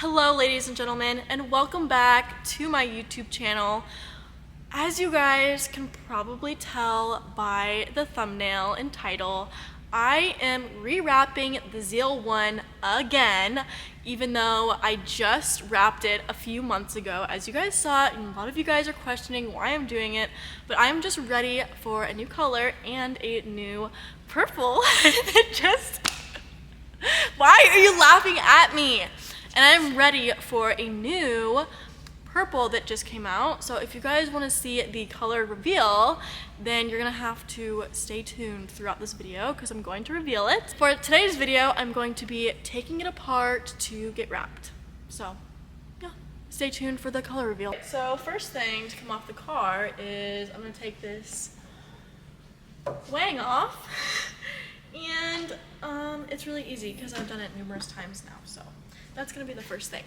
Hello ladies and gentlemen, and welcome back to my YouTube channel. As you guys can probably tell by the thumbnail and title, I am rewrapping the ZL1 again, even though I just wrapped it a few months ago. As you guys saw, and a lot of you guys are questioning why I'm doing it, but I'm just ready for a new color and a new purple. Why are you laughing at me? And I'm ready for a new purple that just came out. So if you guys want to see the color reveal, then you're gonna have to stay tuned throughout this video because I'm going to reveal it. For today's video, I'm going to be taking it apart to get wrapped. So yeah, stay tuned for the color reveal. So first thing to come off the car is I'm gonna take this wang off. And it's really easy because I've done it numerous times now, so that's gonna be the first thing.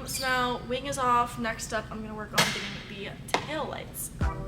So now wing is off. Next up, I'm gonna work on getting the tail lights out.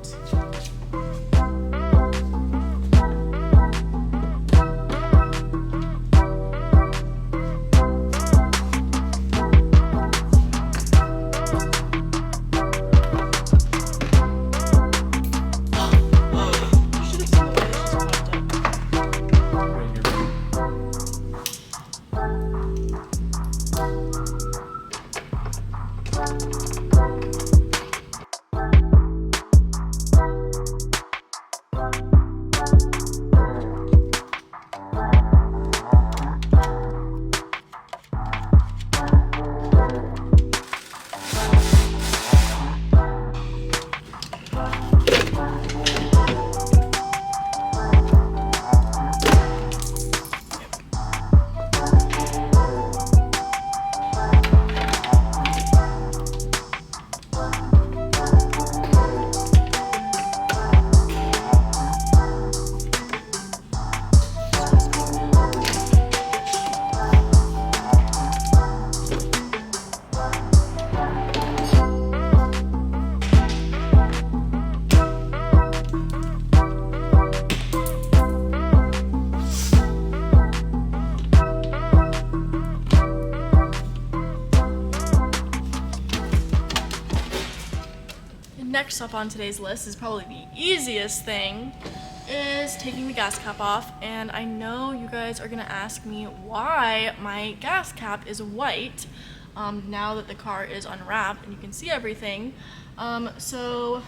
Next up on today's list is probably the easiest thing, is taking the gas cap off. And I know you guys are gonna ask me why my gas cap is white now that the car is unwrapped and you can see everything. So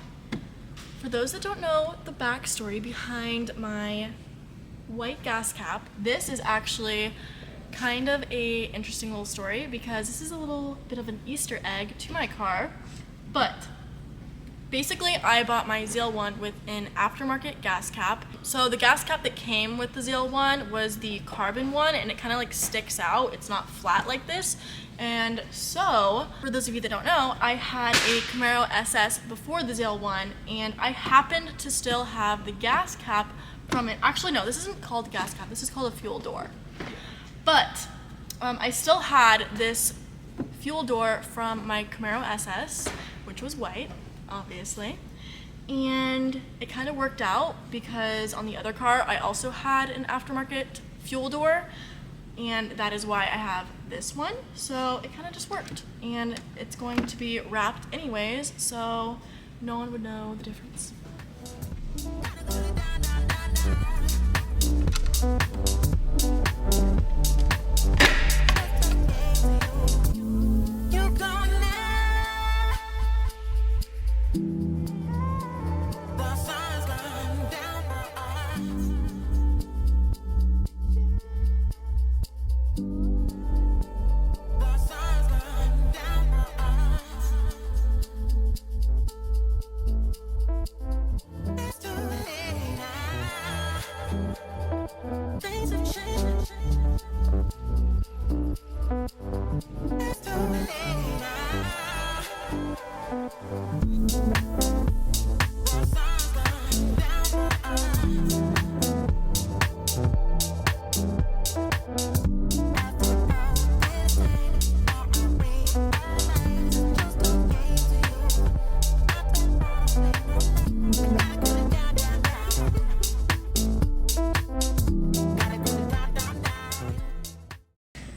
for those that don't know the backstory behind my white gas cap, this is actually kind of a interesting little story because this is a little bit of an Easter egg to my car. But basically, I bought my ZL1 with an aftermarket gas cap. So the gas cap that came with the ZL1 was the carbon one, and it kind of like sticks out. It's not flat like this. And so, for those of you that don't know, I had a Camaro SS before the ZL1, and I happened to still have the gas cap from it. Actually, no, this isn't called gas cap. This is called a fuel door. But I still had this fuel door from my Camaro SS, which was white, obviously, and it kind of worked out because on the other car I also had an aftermarket fuel door, and that is why I have this one. So it kind of just worked, and it's going to be wrapped anyways, so no one would know the difference.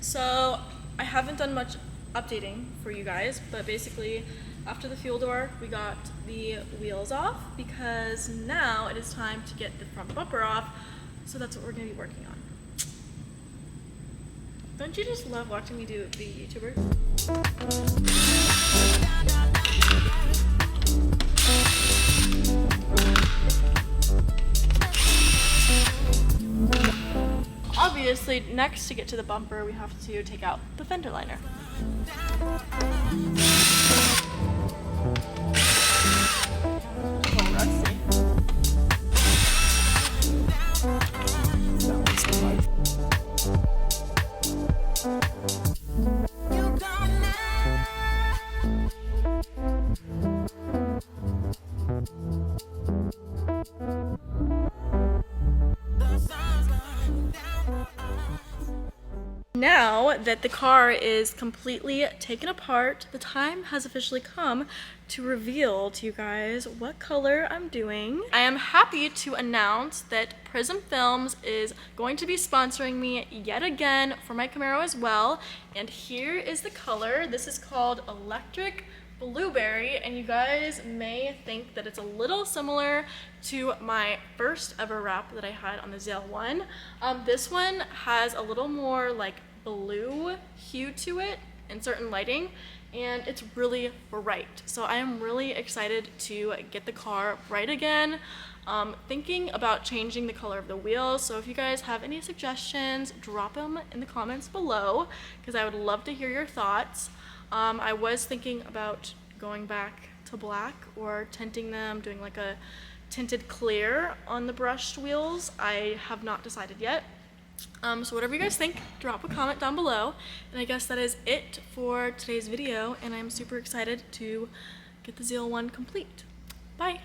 So I haven't done much updating for you guys, but basically after the fuel door we got the wheels off because now it is time to get the front bumper off, so that's what we're going to be working on. Don't you just love watching me do the YouTuber? Obviously, next to get to the bumper, we have to take out the fender liner. A little rusty. Now that the car is completely taken apart, the time has officially come to reveal to you guys what color I'm doing. I am happy to announce that Prism Films is going to be sponsoring me yet again for my Camaro as well. And here is the color. This is called Electric Blueberry, and you guys may think that it's a little similar to my first ever wrap that I had on the ZL1. This one has a little more like blue hue to it in certain lighting, and it's really bright. So I am really excited to get the car bright again. Thinking about changing the color of the wheels, so if you guys have any suggestions, drop them in the comments below because I would love to hear your thoughts. I was thinking about going back to black or tinting them, doing like a tinted clear on the brushed wheels. I have not decided yet. So whatever you guys think, drop a comment down below. And I guess that is it for today's video, and I'm super excited to get the ZL1 complete. Bye!